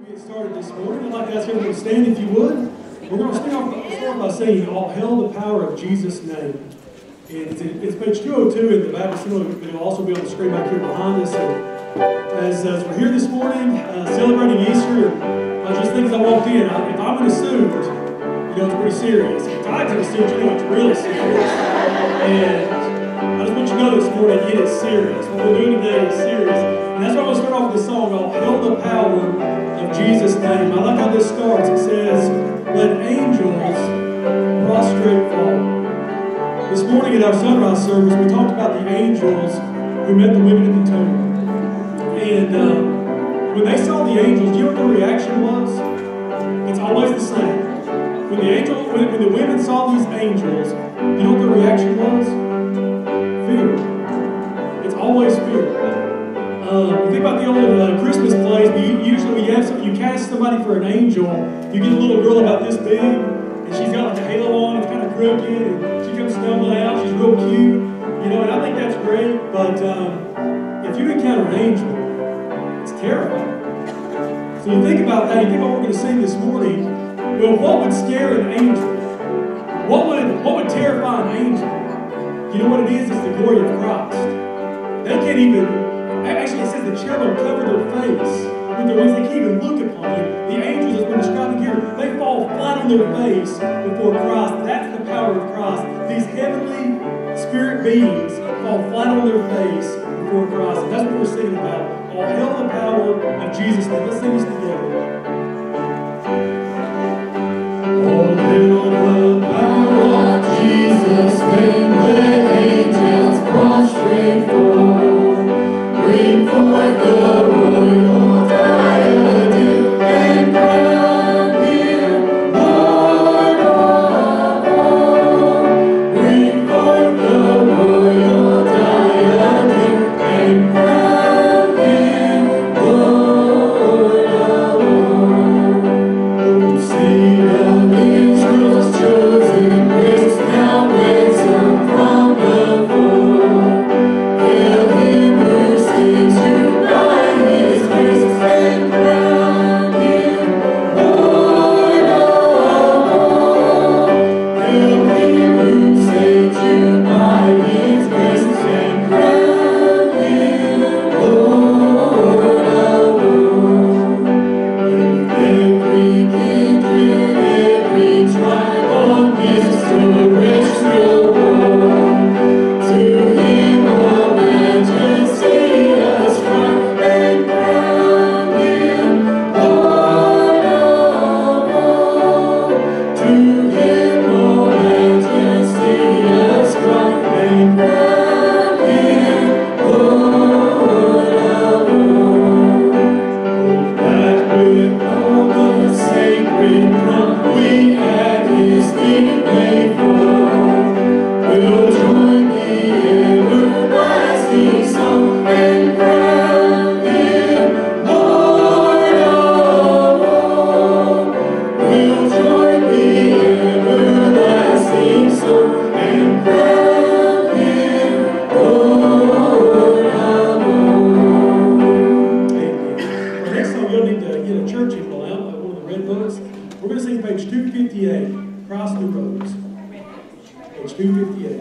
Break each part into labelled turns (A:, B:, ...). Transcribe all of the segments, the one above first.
A: Get started this morning. I'd like to ask everyone to stand if you would. We're going to start by saying, "All hail the power of Jesus' name." And it's page 202 in the Baptist Hymnal, but it'll also be on the screen back here behind us. And as we're here this morning celebrating Easter, I just think as I walked in, if I'm in a suit, it's pretty serious. If Todd's in a suit, it's really serious. And I just want you to know this morning, it is serious. What we're doing today is serious. And that's why I'm going to start off with this song, "All hail the power of Jesus' name." I like how this starts. It says, "Let angels prostrate fall." This morning at our sunrise service, we talked about the angels who met the women at the tomb. And when they saw the angels, do you know what their reaction was? It's always the same. When the women saw these angels, do you know what their reaction was? Fear. It's always fear. You think about the old Christmas plays, usually when you cast somebody for an angel, you get a little girl about this big, and she's got like a halo on, it's kind of crooked, and she comes stumbling out, she's real cute, and I think that's great, but if you encounter an angel, it's terrifying. So you think about that, you think about what we're going to sing this morning. Well, what would scare an angel? What would terrify an angel? You know what it is? It's the glory of Christ. They can't even, actually it says the cherubim cover their face with their wings. They can't even look upon Him. The angels, as we're describing here, they fall flat on their face before Christ. That's the power of Christ. These heavenly spirit beings fall flat on their face before Christ. And that's what we're singing about. All hail the power of Jesus' name. Let's sing this together. All hail the power of Jesus' name. Let angels prostrate fall. Bring forth the royal diadem and crown Him Lord of all. Bring forth the royal diadem and crown Him Lord of all. O seed of Israel's chosen race, now ransomed from the fold. Hail Him who saves you by His grace, and crown Him Lord of all. Hail Him who saves you by His grace, and crown Him Lord of all. Every kindred, every tribe on this terrestrial world, to Him all majesty ascribe, and crown Him Lord of all. To Him all majesty ascribe, and crown Him Lord of all. Oh, that with all the sacred pomp we at His feet may fall, we'll join the everlasting song, and crown Him Lord of all. We'll join the everlasting song, and crown Him Lord of all. Amen. Our next song, you'll need to get a church hymnal out, like one of the red books. We're going to sing page 258, "Christ Arose." Page 258.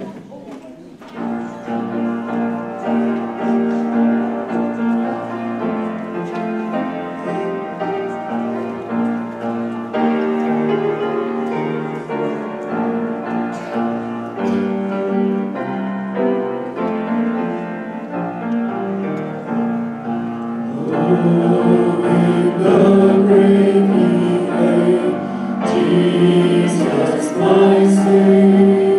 A: Jesus, my Savior,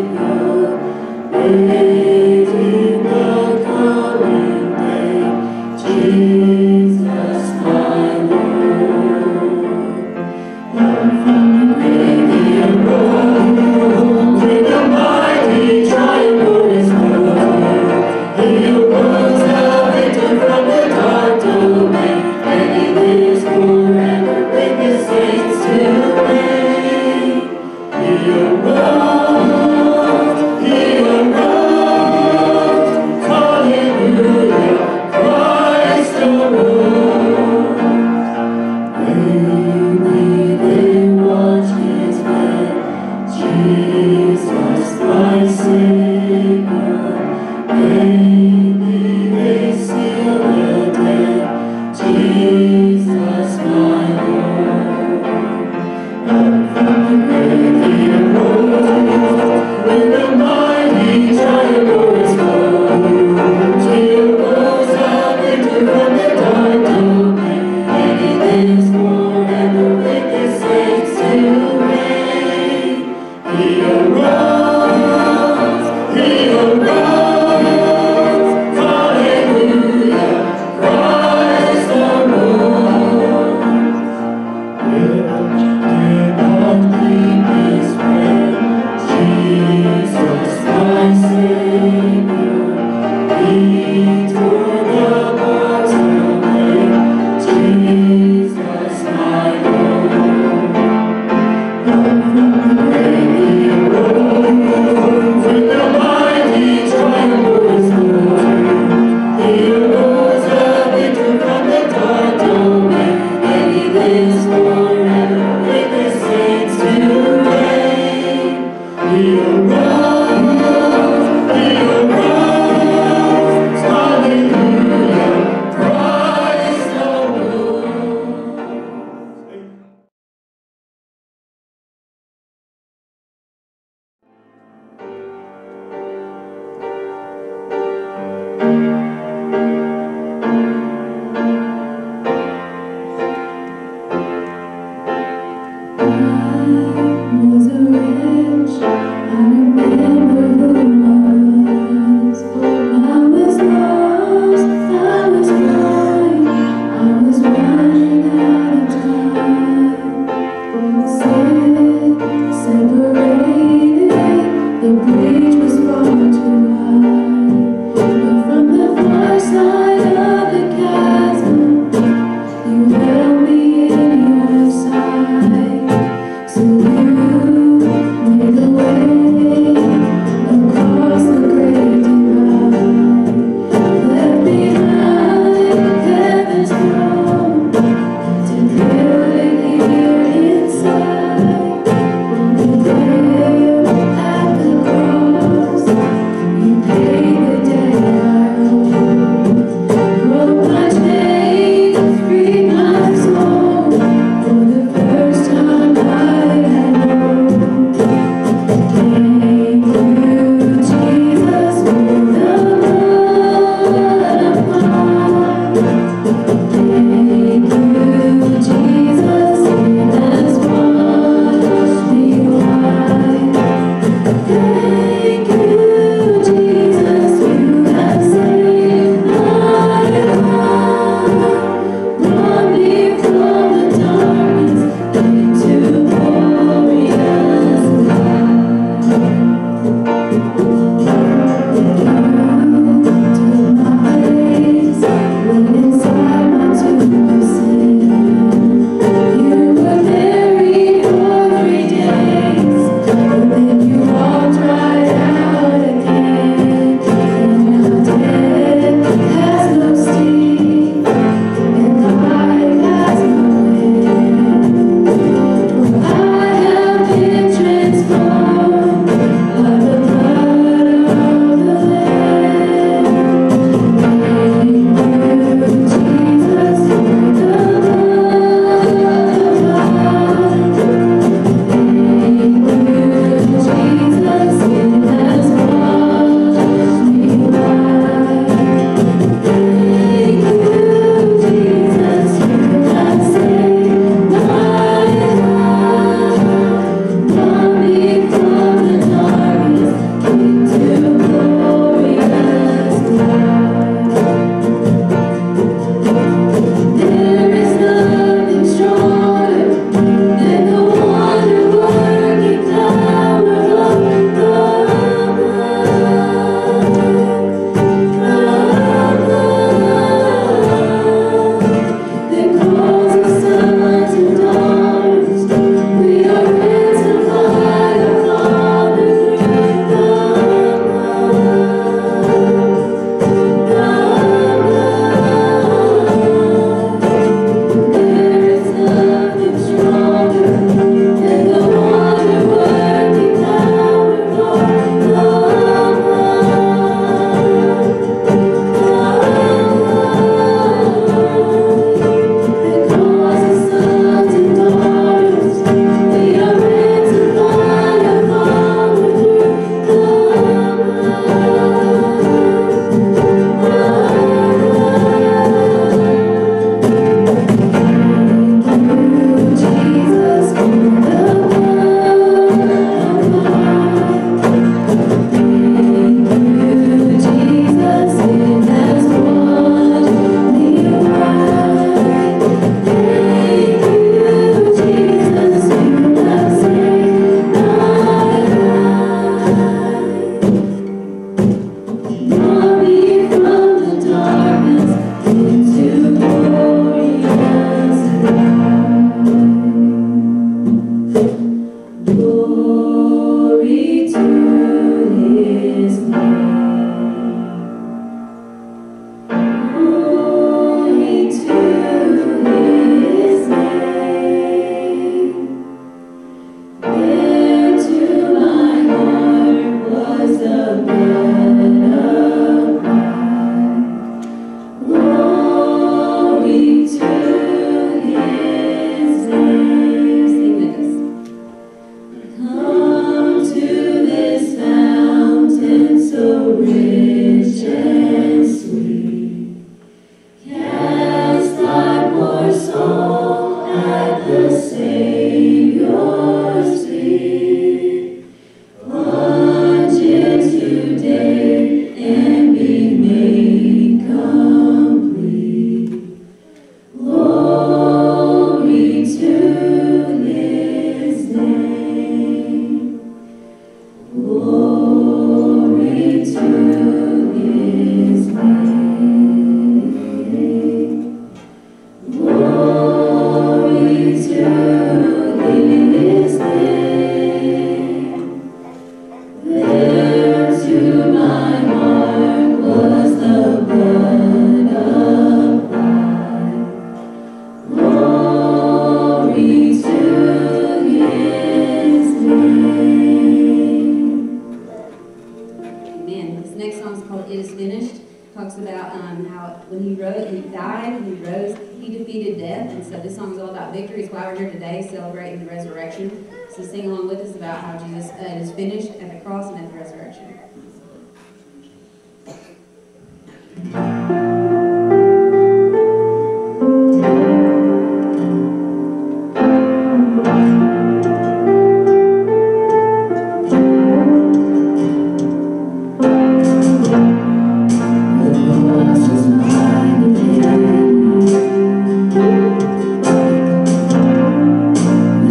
B: this song is all about victory. It's why we're here today, celebrating the resurrection. So sing along with us about how Jesus is finished at the cross and at the resurrection.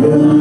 C: You're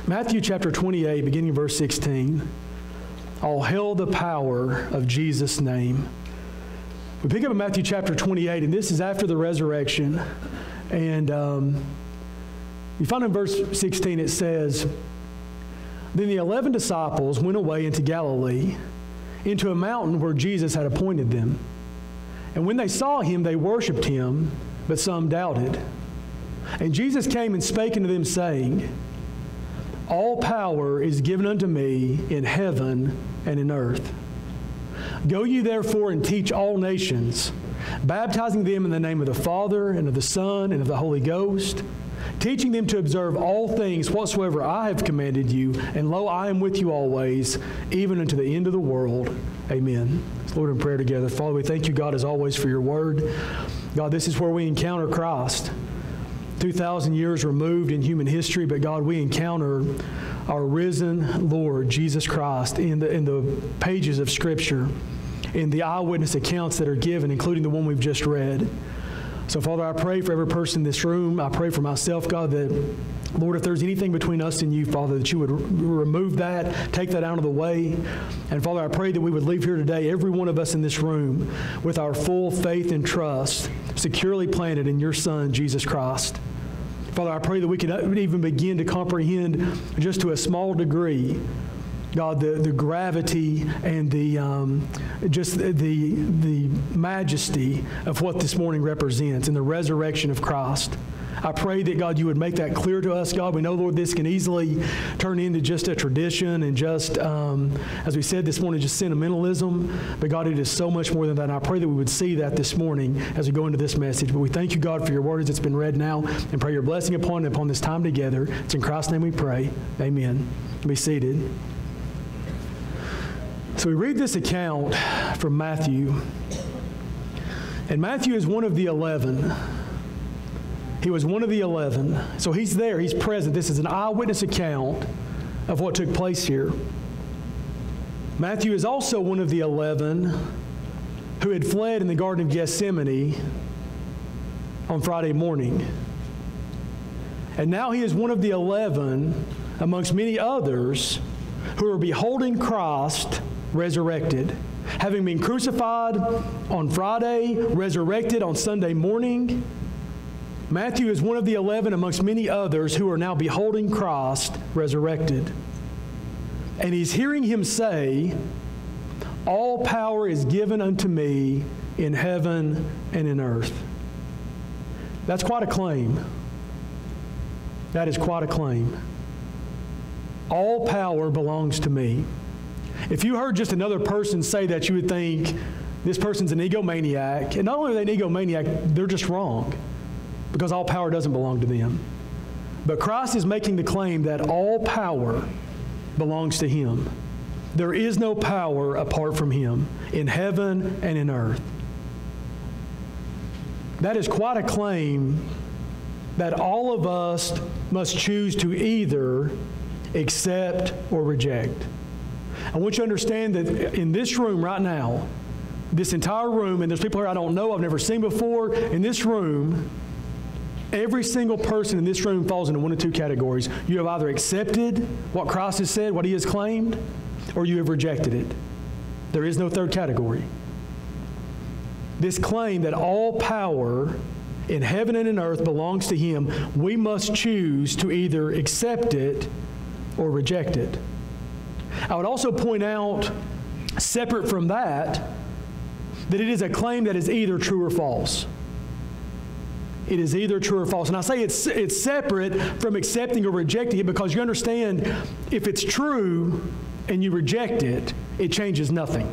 C: Matthew chapter 28, beginning in verse 16. All hail the power of Jesus' name. We pick up in Matthew chapter 28, and this is after the resurrection. And you find in verse 16 it says, Then the 11 disciples went away into Galilee, into a mountain where Jesus had appointed them. And when they saw him, they worshipped him, but some doubted. And Jesus came and spake unto them, saying, All power is given unto me in heaven and in earth. Go ye therefore and teach all nations, baptizing them in the name of the Father, and of the Son, and of the Holy Ghost, teaching them to observe all things whatsoever I have commanded you, and lo, I am with you always, even unto the end of the world. Amen. Let's Lord in prayer together. Father, we thank you, God, as always, for your word. God, this is where we encounter Christ. 2,000 years removed in human history, but God, we encounter our risen Lord, Jesus Christ, in the pages of Scripture, in the eyewitness accounts that are given, including the one we've just read. So, Father, I pray for every person in this room. I pray for myself, God, that, Lord, if there's anything between us and you, Father, that you would remove that, take that out of the way. And, Father, I pray that we would leave here today, every one of us in this room, with our full faith and trust securely planted in your Son, Jesus Christ. Father, I pray that we can even begin to comprehend just to a small degree, God, the gravity and the majesty of what this morning represents and the resurrection of Christ. I pray that, God, you would make that clear to us, God. We know, Lord, this can easily turn into just a tradition and just, as we said this morning, just sentimentalism. But, God, it is so much more than that. And I pray that we would see that this morning as we go into this message. But we thank you, God, for your word as it's been read now, and pray your blessing upon this time together. It's in Christ's name we pray. Amen. Be seated. So we read this account from Matthew. And Matthew is one of the 11. He was one of the 11. So he's there. He's present. This is an eyewitness account of what took place here. Matthew is also one of the 11 who had fled in the Garden of Gethsemane on Friday morning. And now he is one of the 11 amongst many others who are beholding Christ resurrected. Having been crucified on Friday, resurrected on Sunday morning, Matthew is one of the 11 amongst many others who are now beholding Christ resurrected. And he's hearing him say, All power is given unto me in heaven and in earth. That's quite a claim. That is quite a claim. All power belongs to me. If you heard just another person say that, you would think this person's an egomaniac. And not only are they an egomaniac, they're just wrong, because all power doesn't belong to them. But Christ is making the claim that all power belongs to him. There is no power apart from him in heaven and in earth. That is quite a claim that all of us must choose to either accept or reject. I want you to understand that in this room right now, this entire room, and there's people here I don't know, I've never seen before, in this room, every single person in this room falls into one of two categories. You have either accepted what Christ has said, what he has claimed, or you have rejected it. There is no third category. This claim that all power in heaven and in earth belongs to him, we must choose to either accept it or reject it. I would also point out, separate from that it is a claim that is either true or false. It is either true or false. And I say it's separate from accepting or rejecting it, because you understand, if it's true and you reject it, it changes nothing.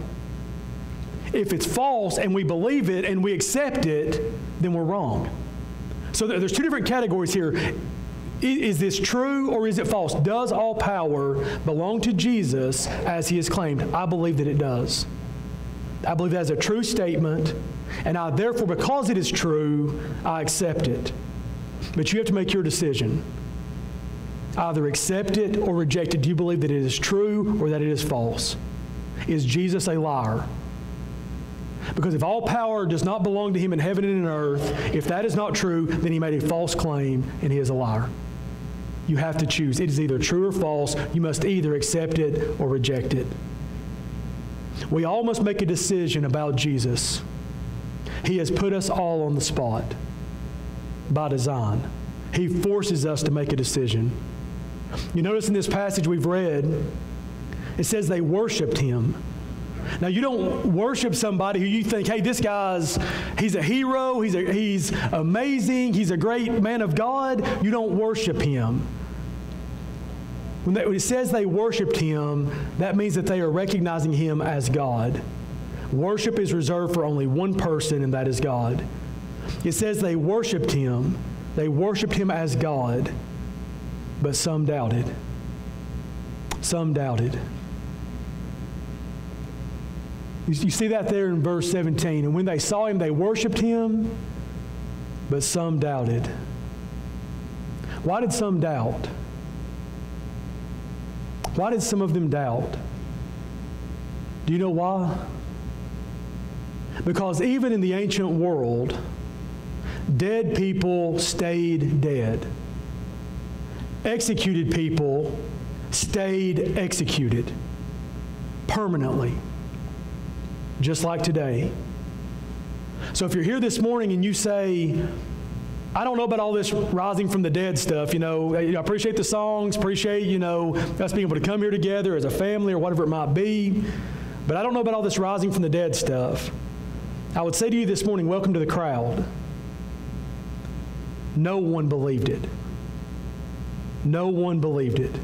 C: If it's false and we believe it and we accept it, then we're wrong. So there's two different categories here. Is this true or is it false? Does all power belong to Jesus as he has claimed? I believe that it does. I believe that is a true statement, and I therefore, because it is true, I accept it. But you have to make your decision. Either accept it or reject it. Do you believe that it is true or that it is false? Is Jesus a liar? Because if all power does not belong to him in heaven and in earth, if that is not true, then he made a false claim and he is a liar. You have to choose. It is either true or false. You must either accept it or reject it. We all must make a decision about Jesus. He has put us all on the spot by design. He forces us to make a decision. You notice in this passage we've read, it says they worshiped him. Now, you don't worship somebody who you think, hey, this he's a hero, he's amazing, he's a great man of God. You don't worship him. When it says they worshiped him, that means that they are recognizing him as God. Worship is reserved for only one person, and that is God. It says they worshiped him. They worshiped him as God, but some doubted. Some doubted. You see that there in verse 17. And when they saw him, they worshiped him, but some doubted. Why did some doubt? Why did some of them doubt? Do you know why? Because even in the ancient world, dead people stayed dead. Executed people stayed executed permanently, just like today. So if you're here this morning and you say, I don't know about all this rising from the dead stuff, I appreciate the songs, appreciate, us being able to come here together as a family or whatever it might be, but I don't know about all this rising from the dead stuff. I would say to you this morning, welcome to the crowd. No one believed it. No one believed it.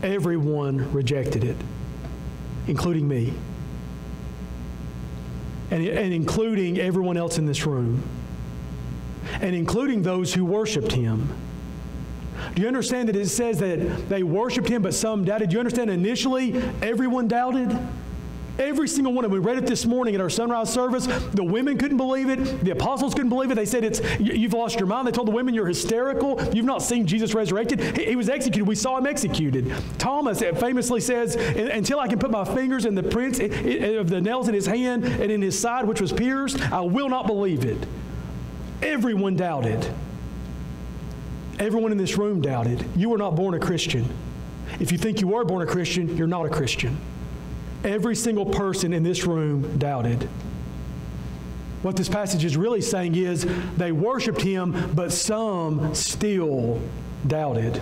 C: Everyone rejected it, including me, and including everyone else in this room, and including those who worshiped him. Do you understand that it says that they worshiped him, but some doubted? Do you understand initially everyone doubted? Every single one of them. We read it this morning at our sunrise service. The women couldn't believe it. The apostles couldn't believe it. They said, you've lost your mind. They told the women, you're hysterical. You've not seen Jesus resurrected. He was executed. We saw him executed. Thomas famously says, until I can put my fingers in the prints of the nails in his hand and in his side, which was pierced, I will not believe it. Everyone doubted. Everyone in this room doubted. You were not born a Christian. If you think you were born a Christian, you're not a Christian. Every single person in this room doubted. What this passage is really saying is they worshiped him, but some still doubted.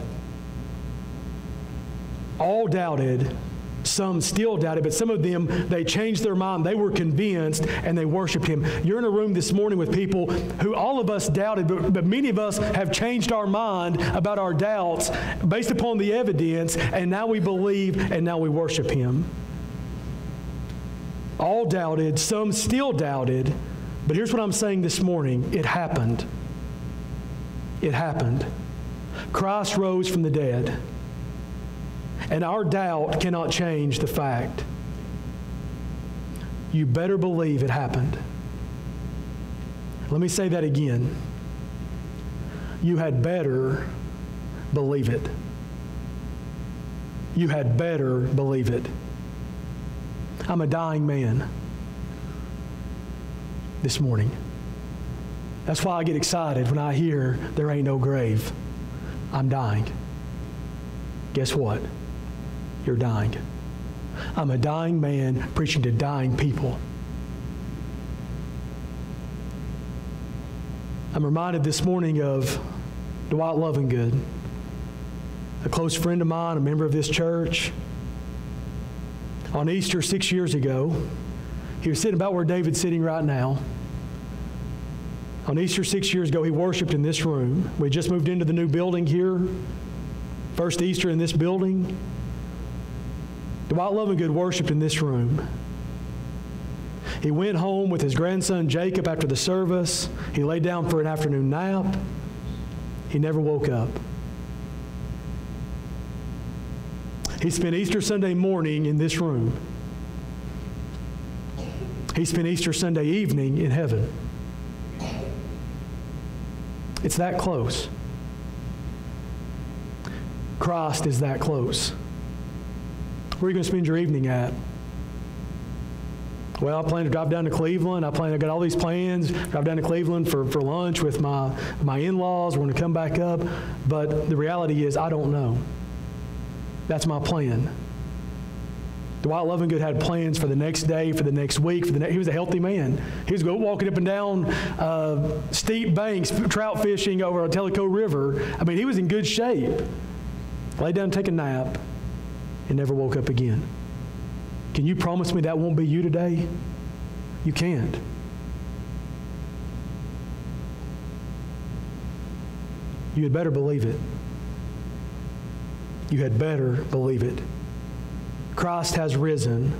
C: All doubted. Some still doubted, but some of them, they changed their mind. They were convinced, and they worshiped him. You're in a room this morning with people who all of us doubted, but many of us have changed our mind about our doubts based upon the evidence, and now we believe, and now we worship him. All doubted, some still doubted, but here's what I'm saying this morning. It happened. It happened. Christ rose from the dead. And our doubt cannot change the fact. You better believe it happened. Let me say that again. You had better believe it. You had better believe it. I'm a dying man this morning. That's why I get excited when I hear there ain't no grave. I'm dying. Guess what? You're dying. I'm a dying man preaching to dying people. I'm reminded this morning of Dwight Lovingood, a close friend of mine, a member of this church. On Easter 6 years ago, he was sitting about where David's sitting right now. On Easter 6 years ago, he worshiped in this room. We just moved into the new building here. First Easter in this building. Dwight Lovingood worshiped in this room. He went home with his grandson Jacob after the service. He laid down for an afternoon nap. He never woke up. He spent Easter Sunday morning in this room. He spent Easter Sunday evening in heaven. It's that close. Christ is that close. Where are you going to spend your evening at? Well, I plan to drive down to Cleveland. I got all these plans, drive down to Cleveland for lunch with my in-laws. We're going to come back up. But the reality is, I don't know. That's my plan. Dwight Lovingood had plans for the next day, for the next week. He was a healthy man. He was walking up and down steep banks, trout fishing over a Tellico River. I mean, he was in good shape. Laid down and take a nap and never woke up again. Can you promise me that won't be you today? You can't. You had better believe it. You had better believe it. Christ has risen,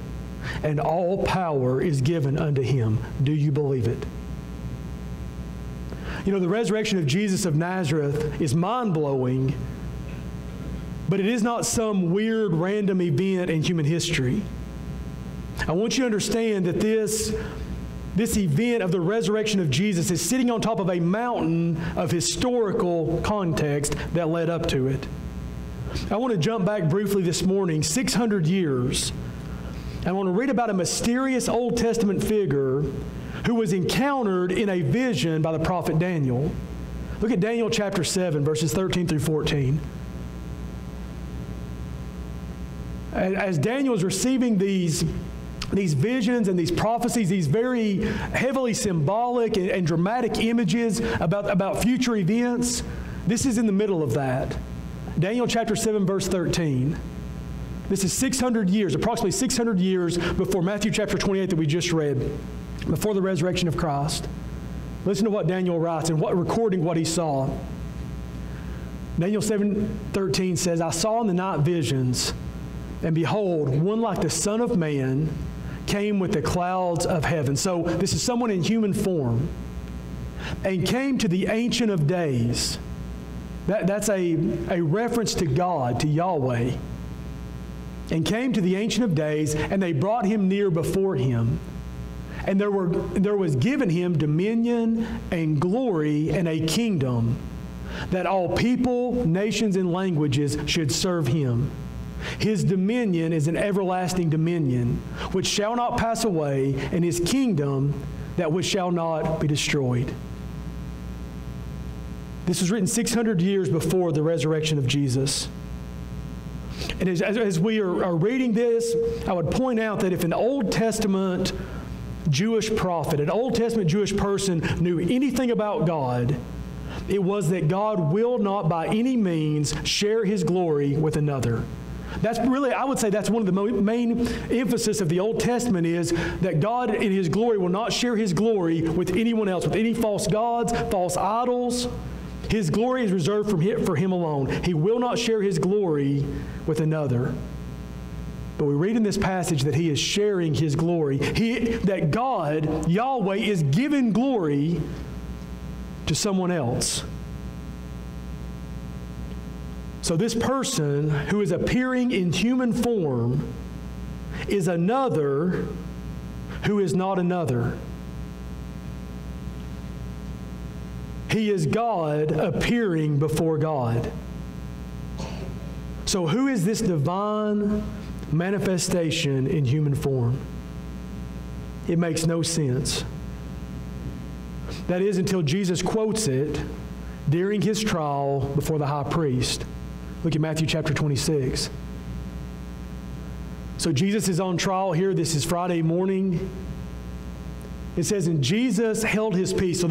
C: and all power is given unto him. Do you believe it? You know, the resurrection of Jesus of Nazareth is mind-blowing, but it is not some weird random event in human history. I want you to understand that this event of the resurrection of Jesus is sitting on top of a mountain of historical context that led up to it. I want to jump back briefly this morning, 600 years. I want to read about a mysterious Old Testament figure who was encountered in a vision by the prophet Daniel. Look at Daniel chapter 7, verses 13 through 14. As Daniel is receiving these visions and these prophecies, these very heavily symbolic and dramatic images about future events, this is in the middle of that. Daniel chapter 7, verse 13. This is 600 years, approximately 600 years before Matthew chapter 28 that we just read, before the resurrection of Christ. Listen to what Daniel writes and recording what he saw. Daniel 7:13 says, I saw in the night visions, and behold, one like the Son of Man came with the clouds of heaven. So this is someone in human form, and came to the Ancient of Days. That's a reference to God, to Yahweh. And came to the Ancient of Days, and they brought him near before him. And there was given him dominion and glory and a kingdom, that all people, nations, and languages should serve him. His dominion is an everlasting dominion, which shall not pass away, and his kingdom that which shall not be destroyed. This was written 600 years before the resurrection of Jesus. And as we are reading this, I would point out that if an Old Testament Jewish prophet, an Old Testament Jewish person knew anything about God, it was that God will not by any means share his glory with another. That's really, I would say that's one of the main emphasis of the Old Testament is that God in his glory will not share his glory with anyone else, with any false gods, false idols. His glory is reserved for him alone. He will not share his glory with another. But we read in this passage that he is sharing his glory. That God, Yahweh, is giving glory to someone else. So this person who is appearing in human form is another who is not another. He is God appearing before God. So who is this divine manifestation in human form? It makes no sense. That is until Jesus quotes it during his trial before the high priest. Look at Matthew chapter 26. So Jesus is on trial here. This is Friday morning. It says, and Jesus held his peace. So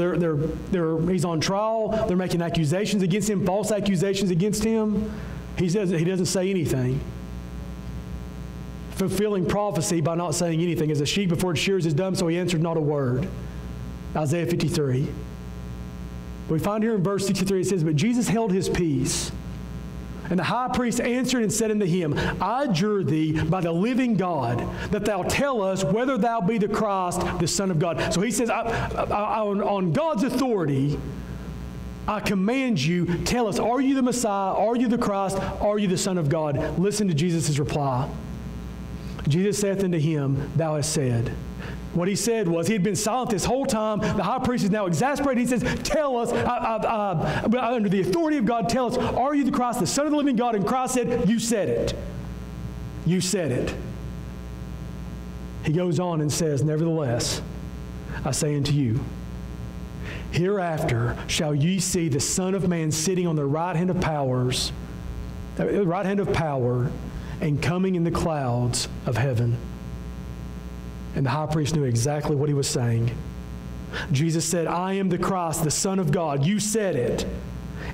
C: he's on trial. They're making accusations against him, false accusations against him. He doesn't say anything. Fulfilling prophecy by not saying anything. As a sheep before its shears is dumb, so he answered not a word. Isaiah 53. We find here in verse 63, it says, but Jesus held his peace. And the high priest answered and said unto him, I adjure thee by the living God, that thou tell us whether thou be the Christ, the Son of God. So he says, on God's authority, I command you, tell us, are you the Messiah? Are you the Christ? Are you the Son of God? Listen to Jesus' reply. Jesus saith unto him, thou hast said. What he said was, he had been silent this whole time. The high priest is now exasperated. He says, tell us, under the authority of God, tell us, are you the Christ, the Son of the living God? And Christ said, you said it. You said it. He goes on and says, "Nevertheless, I say unto you, hereafter shall ye see the Son of Man sitting on the right hand of power, and coming in the clouds of heaven." And the high priest knew exactly what he was saying. Jesus said, "I am the Christ, the Son of God." You said it.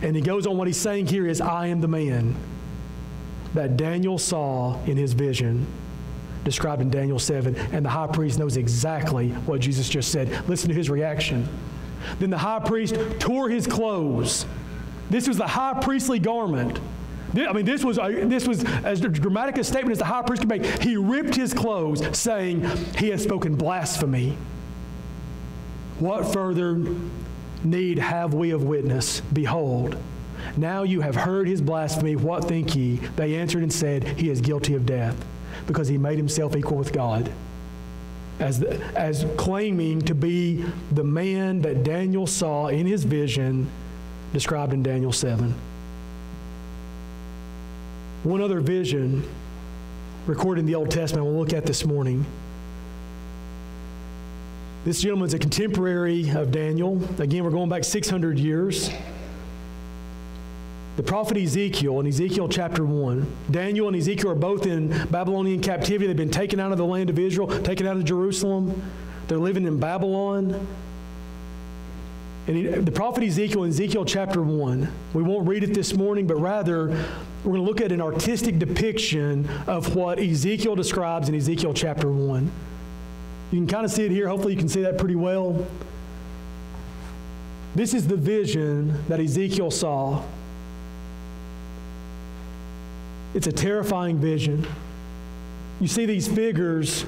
C: And he goes on, what he's saying here is, I am the man that Daniel saw in his vision, described in Daniel 7. And the high priest knows exactly what Jesus just said. Listen to his reaction. Then the high priest tore his clothes. This was the high priestly garment. I mean, this was as dramatic a statement as the high priest could make. He ripped his clothes, saying, "He has spoken blasphemy. What further need have we of witness? Behold, now you have heard his blasphemy. What think ye?" They answered and said, "He is guilty of death, because he made himself equal with God," as claiming to be the man that Daniel saw in his vision, described in Daniel 7. One other vision recorded in the Old Testament we'll look at this morning. This gentleman's a contemporary of Daniel. Again, we're going back 600 years. The prophet Ezekiel, in Ezekiel chapter 1. Daniel and Ezekiel are both in Babylonian captivity. They've been taken out of the land of Israel, taken out of Jerusalem. They're living in Babylon. And the prophet Ezekiel, in Ezekiel chapter 1, we won't read it this morning, but rather we're going to look at an artistic depiction of what Ezekiel describes in Ezekiel chapter 1. You can kind of see it here. Hopefully you can see that pretty well. This is the vision that Ezekiel saw. It's a terrifying vision. You see these figures.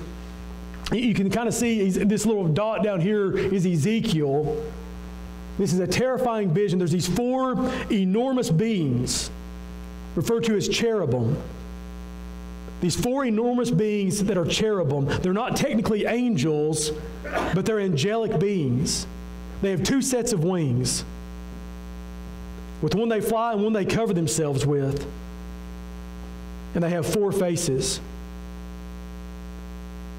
C: You can kind of see this little dot down here is Ezekiel. This is a terrifying vision. There's these four enormous beings referred to as cherubim. These four enormous beings that are cherubim, they're not technically angels, but they're angelic beings. They have two sets of wings. With one they fly and one they cover themselves with. And they have four faces.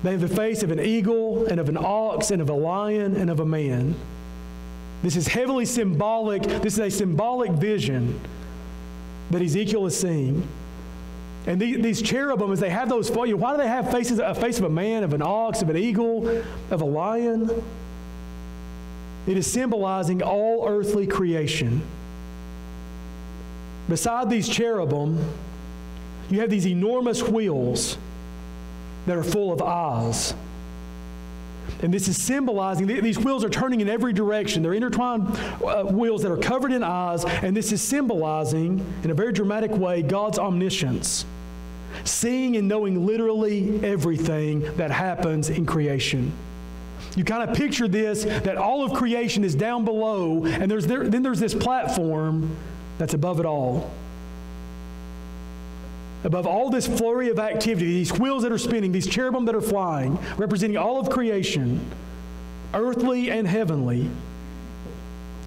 C: They have the face of an eagle and of an ox and of a lion and of a man. This is heavily symbolic. This is a symbolic vision that Ezekiel is seeing. And these cherubim, as they have those, why do they have faces? A face of a man, of an ox, of an eagle, of a lion? It is symbolizing all earthly creation. Beside these cherubim, you have these enormous wheels that are full of eyes. And this is symbolizing, these wheels are turning in every direction. They're intertwined wheels that are covered in eyes, and this is symbolizing, in a very dramatic way, God's omniscience. Seeing and knowing literally everything that happens in creation. You kind of picture this, that all of creation is down below, and then there's this platform that's above it all. Above all this flurry of activity, these wheels that are spinning, these cherubim that are flying, representing all of creation, earthly and heavenly,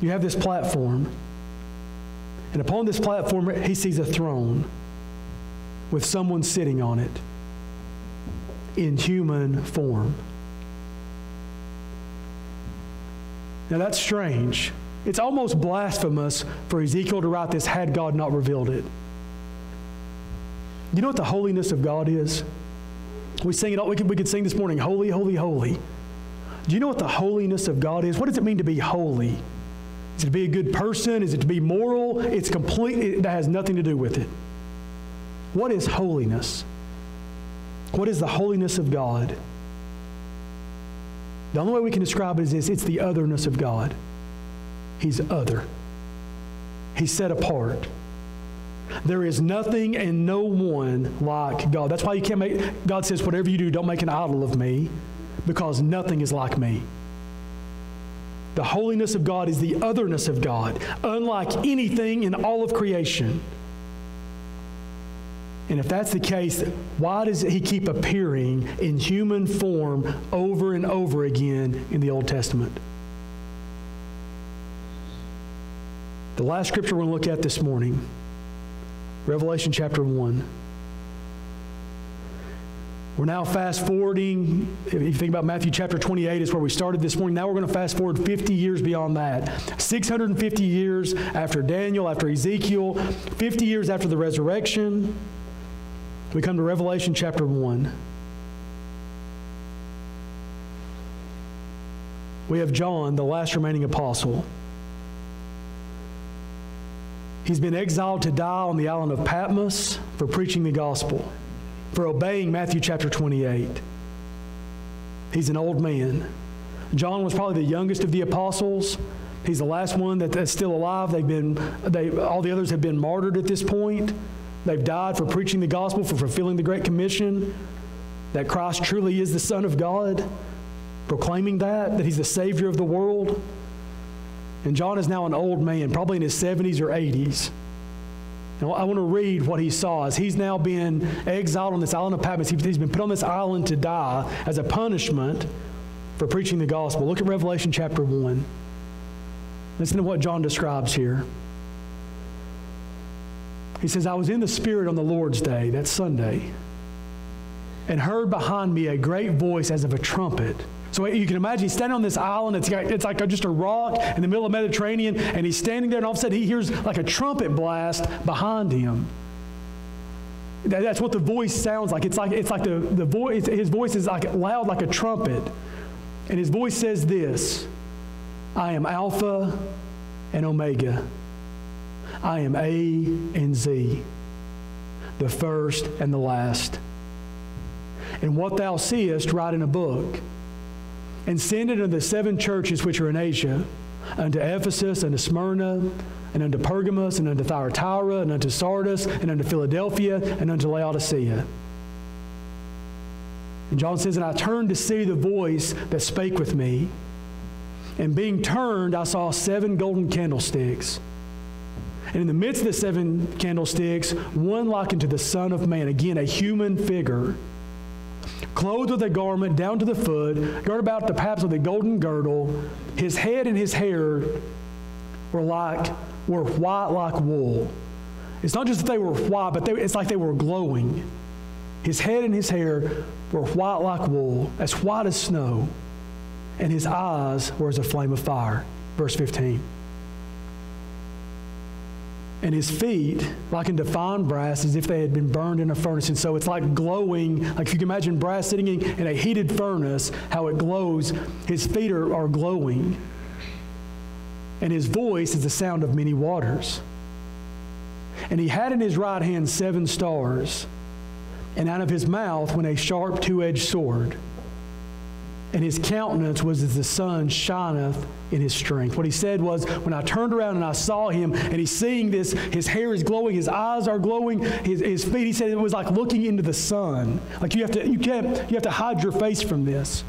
C: you have this platform. And upon this platform, he sees a throne with someone sitting on it in human form. Now that's strange. It's almost blasphemous for Ezekiel to write this had God not revealed it. You know what the holiness of God is? We sing it all. We could sing this morning, holy, holy, holy. Do you know what the holiness of God is? What does it mean to be holy? Is it to be a good person? Is it to be moral? It's complete. That has nothing to do with it. What is holiness? What is the holiness of God? The only way we can describe it is this: it's the otherness of God. He's other. He's set apart. There is nothing and no one like God. That's why you can't make, God says, whatever you do, don't make an idol of me, because nothing is like me. The holiness of God is the otherness of God, unlike anything in all of creation. And if that's the case, why does he keep appearing in human form over and over again in the Old Testament? The last scripture we're going to look at this morning, Revelation chapter 1. We're now fast forwarding. If you think about Matthew chapter 28 is where we started this morning. Now we're going to fast forward 50 years beyond that. 650 years after Daniel, after Ezekiel, 50 years after the resurrection. We come to Revelation chapter 1. We have John, the last remaining apostle. He's been exiled to die on the island of Patmos for preaching the gospel, for obeying Matthew chapter 28. He's an old man. John was probably the youngest of the apostles. He's the last one that's still alive. All the others have been martyred at this point. They've died for preaching the gospel, for fulfilling the Great Commission, that Christ truly is the Son of God, proclaiming that He's the Savior of the world. And John is now an old man, probably in his 70s or 80s. And I want to read what he saw as he's now been exiled on this island of Patmos. He's been put on this island to die as a punishment for preaching the gospel. Look at Revelation chapter 1. Listen to what John describes here. He says, I was in the Spirit on the Lord's day, that's Sunday, and heard behind me a great voice as of a trumpet. So you can imagine he's standing on this island. It's like just a rock in the middle of the Mediterranean, and he's standing there, and all of a sudden he hears like a trumpet blast behind him. That's what the voice sounds like. It's like the voice. His voice is like loud, like a trumpet, and his voice says this: I am Alpha and Omega. I am A and Z, the first and the last. And what thou seest, write in a book, and send it unto the 7 churches which are in Asia, unto Ephesus, unto Smyrna, and unto Pergamos, and unto Thyatira, and unto Sardis, and unto Philadelphia, and unto Laodicea. And John says, and I turned to see the voice that spake with me, and being turned, I saw 7 golden candlesticks. And in the midst of the 7 candlesticks, one like unto the Son of Man, again a human figure, clothed with a garment down to the foot, girded about the paps with a golden girdle. His head and his hair were white like wool. It's not just that they were white, but it's like they were glowing. His head and his hair were white like wool, as white as snow, and his eyes were as a flame of fire. Verse 15. And his feet, like unto fine brass, as if they had been burned in a furnace. And so it's like glowing, like if you can imagine brass sitting in a heated furnace, how it glows. His feet are glowing. And his voice is the sound of many waters. And he had in his right hand 7 stars, and out of his mouth went a sharp 2-edged sword. And his countenance was as the sun shineth in his strength. What he said was, when I turned around and I saw him, and he's seeing this, his hair is glowing, his eyes are glowing, his feet, he said it was like looking into the sun. Like you have to hide your face from this.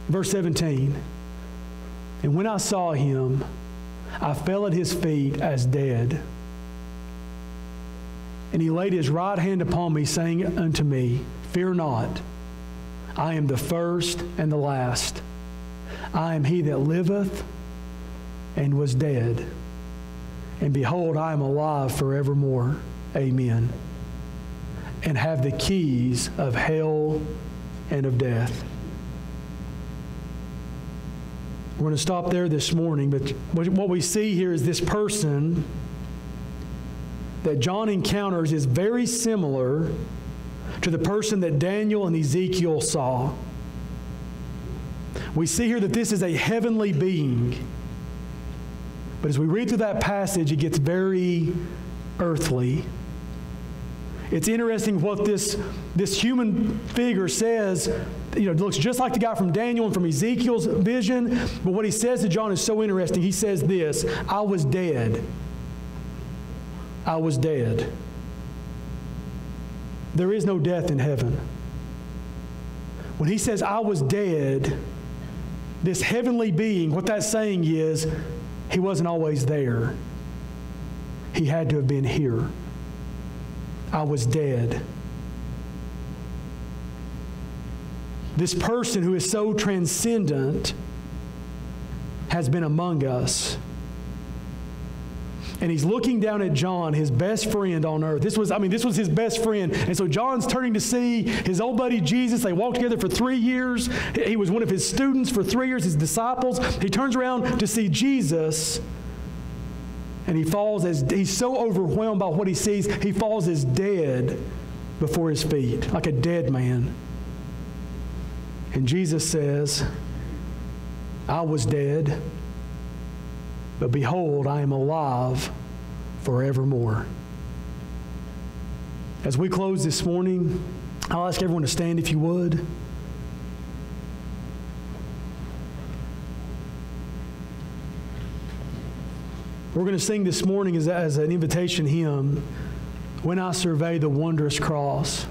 C: Verse 17. And when I saw him, I fell at his feet as dead. And he laid his right hand upon me, saying unto me, Fear not. I am the first and the last. I am he that liveth and was dead. And behold, I am alive forevermore. Amen. And have the keys of hell and of death. We're going to stop there this morning, but what we see here is this person that John encounters is very similar to the person that Daniel and Ezekiel saw. We see here that this is a heavenly being. But as we read through that passage, it gets very earthly. It's interesting what this human figure says. It looks just like the guy from Daniel and from Ezekiel's vision. But what he says to John is so interesting. He says this: I was dead. I was dead. There is no death in heaven. When he says, I was dead, this heavenly being, what that's saying is, he wasn't always there. He had to have been here. I was dead. This person who is so transcendent has been among us. And he's looking down at John, his best friend on earth. This was his best friend. And so John's turning to see his old buddy Jesus. They walked together for 3 years. He was one of his students for 3 years, his disciples. He turns around to see Jesus, and he falls as he's so overwhelmed by what he sees, he falls as dead before his feet, like a dead man. And Jesus says, I was dead, but behold, I am alive forevermore. As we close this morning, I'll ask everyone to stand if you would. We're going to sing this morning as an invitation hymn, When I Survey the Wondrous Cross.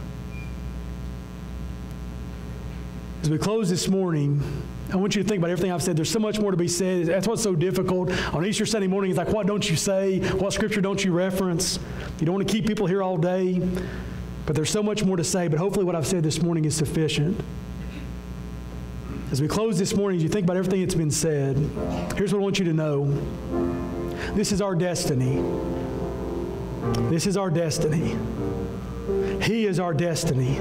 C: As we close this morning, I want you to think about everything I've said. There's so much more to be said. That's what's so difficult. On Easter Sunday morning, it's like, what don't you say? What scripture don't you reference? You don't want to keep people here all day. But there's so much more to say. But hopefully what I've said this morning is sufficient. As we close this morning, as you think about everything that's been said, here's what I want you to know. This is our destiny. This is our destiny. He is our destiny.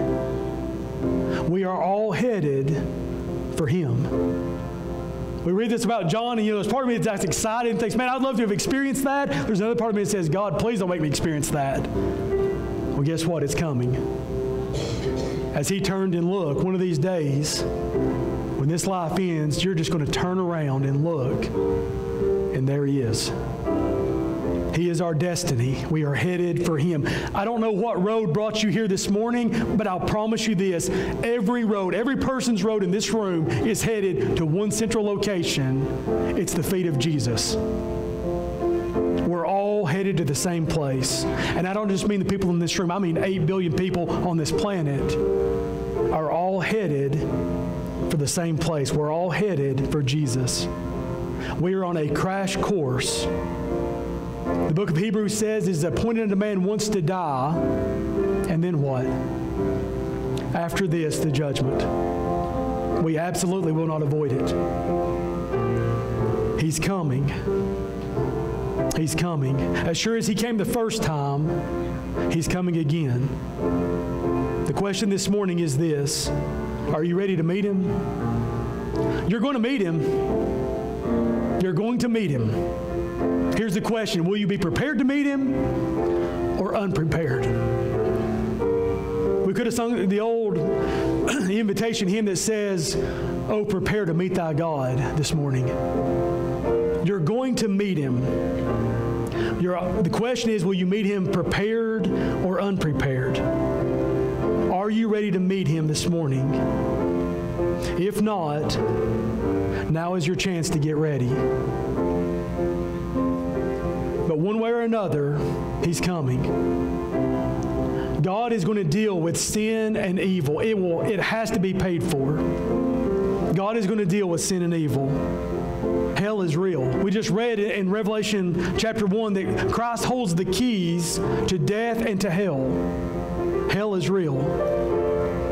C: We are all headed for Him. We read this about John, and there's part of me that's excited and thinks, man, I'd love to have experienced that. There's another part of me that says, God, please don't make me experience that. Well, guess what? It's coming. As he turned and looked, one of these days, when this life ends, you're just going to turn around and look, and there He is. He is our destiny. We are headed for Him. I don't know what road brought you here this morning, but I'll promise you this. Every road, every person's road in this room is headed to one central location. It's the feet of Jesus. We're all headed to the same place. And I don't just mean the people in this room. I mean 8 billion people on this planet are all headed for the same place. We're all headed for Jesus. We are on a crash course. The book of Hebrews says, it is appointed unto man once to die, and then what? After this, the judgment. We absolutely will not avoid it. He's coming. He's coming. As sure as He came the first time, He's coming again. The question this morning is this: are you ready to meet Him? You're going to meet Him. You're going to meet Him. Here's the question: will you be prepared to meet Him or unprepared? We could have sung the old invitation hymn that says, oh, prepare to meet thy God this morning. You're going to meet Him. The question is, will you meet Him prepared or unprepared? Are you ready to meet Him this morning? If not, now is your chance to get ready. But one way or another, He's coming. God is going to deal with sin and evil. It has to be paid for. God is going to deal with sin and evil. Hell is real. We just read in Revelation chapter 1 that Christ holds the keys to death and to hell. Hell is real.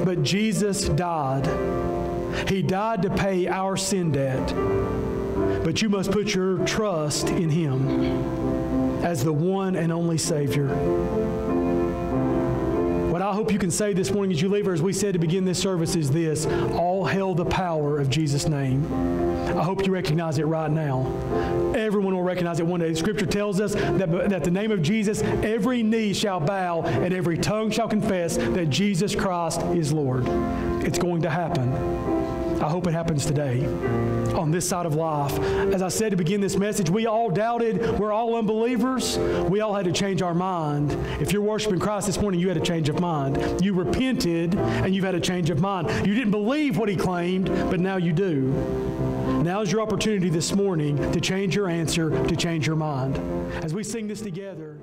C: But Jesus died. He died to pay our sin debt. But you must put your trust in Him as the one and only Savior. What I hope you can say this morning as you leave, or as we said to begin this service, is this: all hail the power of Jesus' name. I hope you recognize it right now. Everyone will recognize it one day. Scripture tells us that the name of Jesus, every knee shall bow and every tongue shall confess that Jesus Christ is Lord. It's going to happen. I hope it happens today on this side of life. As I said to begin this message, we all doubted. We're all unbelievers. We all had to change our mind. If you're worshiping Christ this morning, you had a change of mind. You repented, and you've had a change of mind. You didn't believe what He claimed, but now you do. Now is your opportunity this morning to change your answer, to change your mind. As we sing this together.